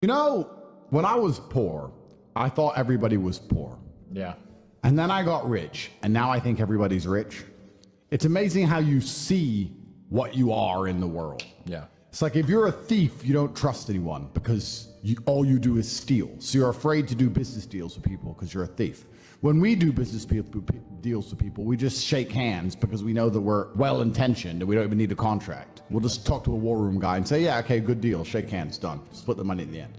You know, when I was poor, I thought everybody was poor. Yeah. And then I got rich, and now I think everybody's rich. It's amazing how you see what you are in the world. Yeah. It's like if you're a thief, you don't trust anyone because all you do is steal. So you're afraid to do business deals with people because you're a thief. When we do business deals with people, we just shake hands because we know that we're well-intentioned and we don't even need a contract. We'll just talk to a war room guy and say, yeah, okay, good deal, shake hands, done. Split the money at the end.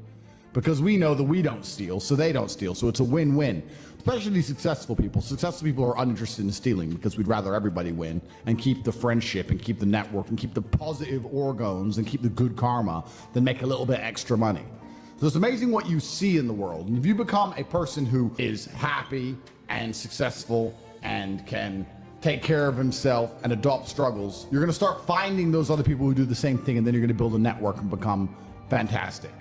Because we know that we don't steal, so they don't steal. So it's a win-win. Especially successful people. Successful people are uninterested in stealing because we'd rather everybody win and keep the friendship and keep the network and keep the positive organs and keep the good karma than make a little bit extra money. So it's amazing what you see in the world. And if you become a person who is happy and successful and can take care of himself and adopt struggles, you're going to start finding those other people who do the same thing, and then you're going to build a network and become fantastic.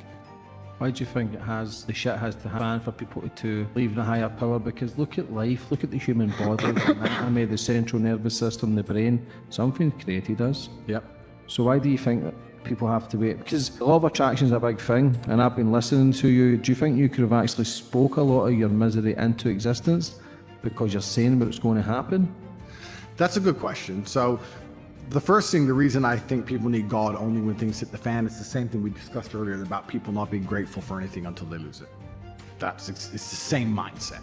Why do you think the shit has to happen for people to leave the higher power? Because look at life, look at the human body, the anatomy, the central nervous system, the brain. Something created us. Yep. So why do you think that people have to wait? Because the law of attraction is a big thing, and I've been listening to you. Do you think you could have actually spoke a lot of your misery into existence because you're saying what's going to happen? That's a good question. So the first thing, the reason I think people need God only when things hit the fan, it's the same thing we discussed earlier about people not being grateful for anything until they lose it. It's the same mindset.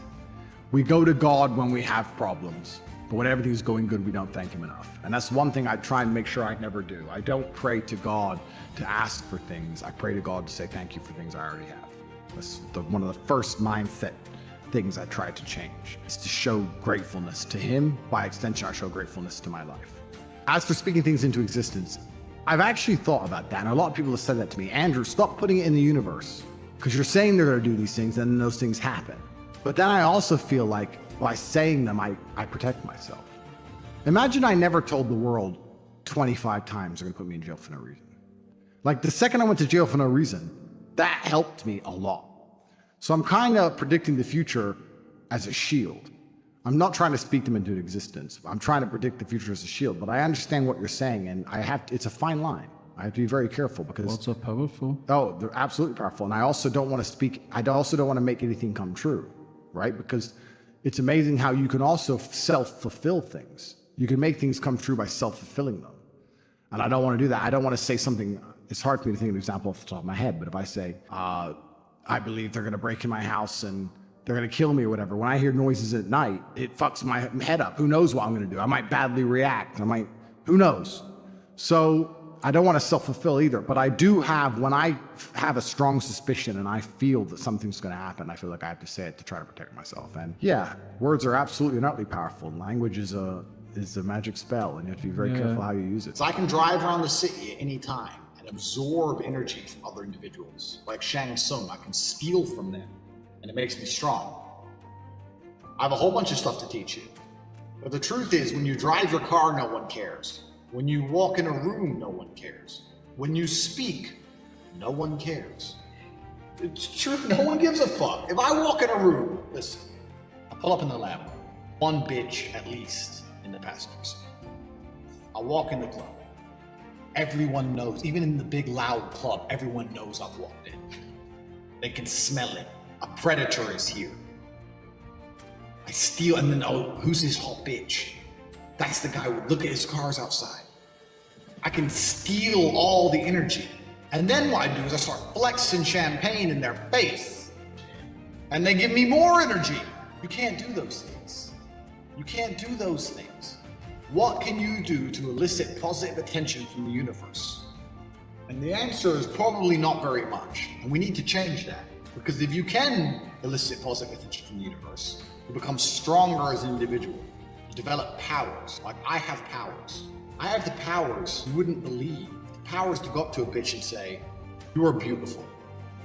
We go to God when we have problems, but when everything's going good, we don't thank him enough. And that's one thing I try and make sure I never do. I don't pray to God to ask for things. I pray to God to say thank you for things I already have. That's one of the first mindset things I try to change, is to show gratefulness to him. By extension, I show gratefulness to my life. As for speaking things into existence, I've actually thought about that, and a lot of people have said that to me. Andrew, stop putting it in the universe, because you're saying they're going to do these things, and then those things happen. But then I also feel like by saying them, I protect myself. Imagine I never told the world 25 times they're going to put me in jail for no reason. Like the second I went to jail for no reason, that helped me a lot. So I'm kind of predicting the future as a shield. I'm not trying to speak them into existence. I'm trying to predict the future as a shield, but I understand what you're saying, and it's a fine line. I have to be very careful because Words are powerful. Oh, they're absolutely powerful. And I also don't want to make anything come true, right? Because it's amazing how you can also self-fulfill things. You can make things come true by self-fulfilling them. And I don't want to do that. I don't want to say something. It's hard for me to think of an example off the top of my head, but if I say, I believe they're going to break in my house and they're going to kill me or whatever. When I hear noises at night, it fucks my head up. Who knows what I'm going to do? I might badly react. Who knows? So I don't want to self-fulfill either, but I do have, when I have a strong suspicion and I feel that something's going to happen, I feel like I have to say it to try to protect myself. And yeah, words are absolutely and utterly powerful. Language is a magic spell, and you have to be very careful how you use it. So I can drive around the city at any time and absorb energy from other individuals. Like Shang Tsung, I can steal from them, and it makes me strong. I have a whole bunch of stuff to teach you. But the truth is, when you drive your car, no one cares. When you walk in a room, no one cares. When you speak, no one cares. It's true, no one gives a fuck. If I walk in a room, listen, I pull up in the Lambo, one bitch at least in the passenger seat. I walk in the club. Everyone knows, even in the big loud club, everyone knows I've walked in. They can smell it. A predator is here. I steal, and then, oh, who's this hot bitch? That's the guy look at his cars outside. I can steal all the energy. And then what I do is I start flexing champagne in their face. And they give me more energy. You can't do those things. You can't do those things. What can you do to elicit positive attention from the universe? And the answer is probably not very much. And we need to change that. Because if you can elicit positive attention from the universe, you become stronger as an individual. You develop powers. Like I have powers. I have the powers you wouldn't believe. The powers to go up to a bitch and say, "You are beautiful."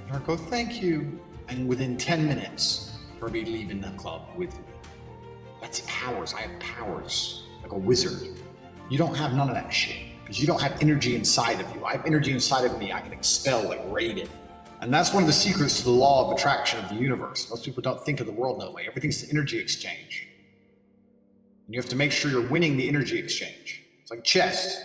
And her go, "Thank you." And within 10 minutes, her be leaving the club with me. That's powers. I have powers. Like a wizard. You don't have none of that shit. Because you don't have energy inside of you. I have energy inside of me I can expel like Raiden. And that's one of the secrets to the law of attraction of the universe. Most people don't think of the world that way. Everything's an energy exchange. And you have to make sure you're winning the energy exchange. It's like chess.